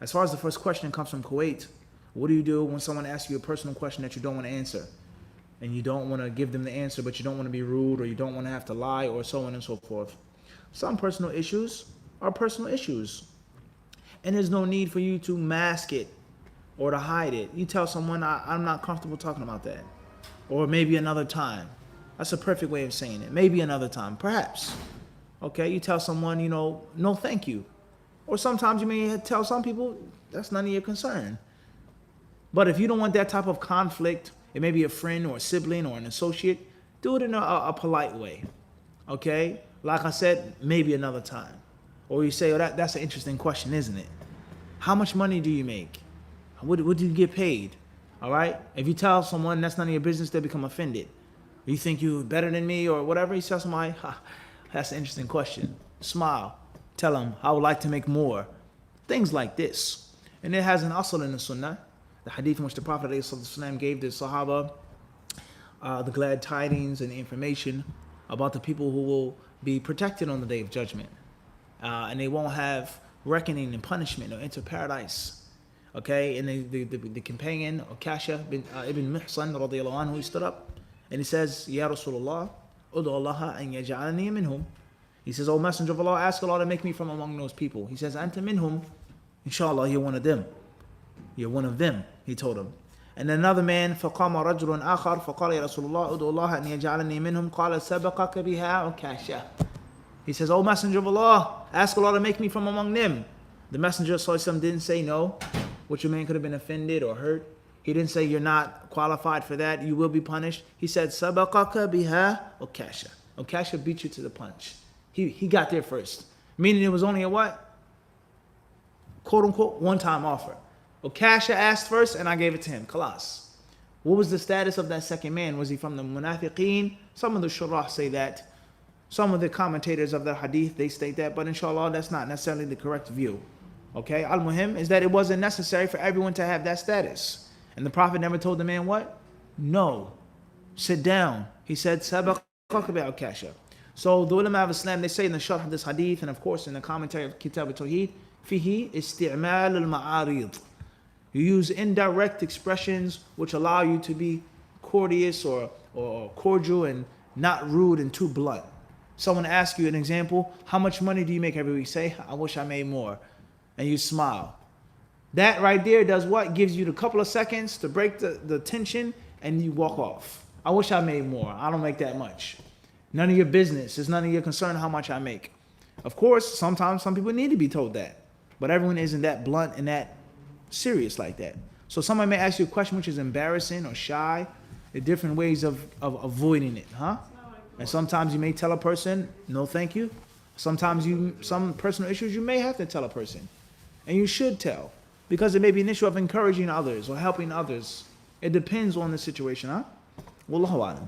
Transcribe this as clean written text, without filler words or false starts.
As far as the first question comes from Kuwait, what do you do when someone asks you a personal question that you don't want to answer? And you don't want to give them the answer, but you don't want to be rude, or you don't want to have to lie, or so on and so forth. Some personal issues are personal issues. And there's no need for you to mask it or to hide it. You tell someone, I'm not comfortable talking about that. Or maybe another time. That's a perfect way of saying it. Maybe another time, perhaps. Okay, you tell someone, no thank you. Or sometimes you may tell some people, that's none of your concern. But if you don't want that type of conflict, it may be a friend or a sibling or an associate, do it in a polite way. Okay? Like I said, maybe another time. Or you say, oh, that's an interesting question, isn't it? How much money do you make? What do you get paid? All right? If you tell someone that's none of your business, they become offended. You think you're better than me or whatever, you tell somebody, that's an interesting question. Smile. Tell them, I would like to make more. Things like this. And it has an asl in the sunnah. The hadith in which the Prophet ﷺ gave the Sahaba the glad tidings and the information about the people who will be protected on the Day of Judgment. And they won't have reckoning and punishment or enter paradise. Okay, and the companion, Kasha ibn Mihsan radiallahu anhu, he stood up and he says, Ya Rasulullah, udu Allah an yaj'alani minhum. He says, O Messenger of Allah, ask Allah to make me from among those people. He says, Anta minhum, inshallah, you're one of them. You're one of them, he told him. And another man, فَقَامَ رَجُلٌ آخَرْ فَقَالَ يَا رَسُولُ اللَّهِ أُدْعُ اللَّهَ أَنْ يَجْعَلَنِي مِنْهُمْ قَالَ سَبَقَكَ بِهَا وَكَاشَةً. He says, O Messenger of Allah, ask Allah to make me from among them. The Messenger ﷺ didn't say no, which a man could have been offended or hurt. He didn't say you're not qualified for that, you will be punished. He said, سَبَقَكَ بِهَا وَكَاشَةً. Okasha beat you to the punch. He got there first. Meaning it was only a what? Quote unquote, one-time offer. Okasha asked first and I gave it to him. Khalas. What was the status of that second man? Was he from the munafiqeen? Some of the shurah say that. Some of the commentators of the hadith, they state that. But inshallah, that's not necessarily the correct view. Okay? Al-Muhim is that it wasn't necessary for everyone to have that status. And the Prophet never told the man what? No. Sit down. He said, Sabaqaka bi'ukasha. So the ulama of Islam, they say in the sharh of this hadith, and of course in the commentary of Kitab al-Tawheed, fihi isti'mal al-ma'arid. You use indirect expressions which allow you to be courteous or cordial and not rude and too blunt. Someone asks you an example, how much money do you make every week? Say, I wish I made more. And you smile. That right there does what? Gives you a couple of seconds to break the tension and you walk off. I wish I made more. I don't make that much. None of your business. It's none of your concern how much I make. Of course, sometimes some people need to be told that. But everyone isn't that blunt and that serious like that. So somebody may ask you a question which is embarrassing or shy. There are different ways of avoiding it, huh? And sometimes you may tell a person, no thank you. Sometimes some personal issues you may have to tell a person. And you should tell. Because it may be an issue of encouraging others or helping others. It depends on the situation, huh? Wallahu a'lam.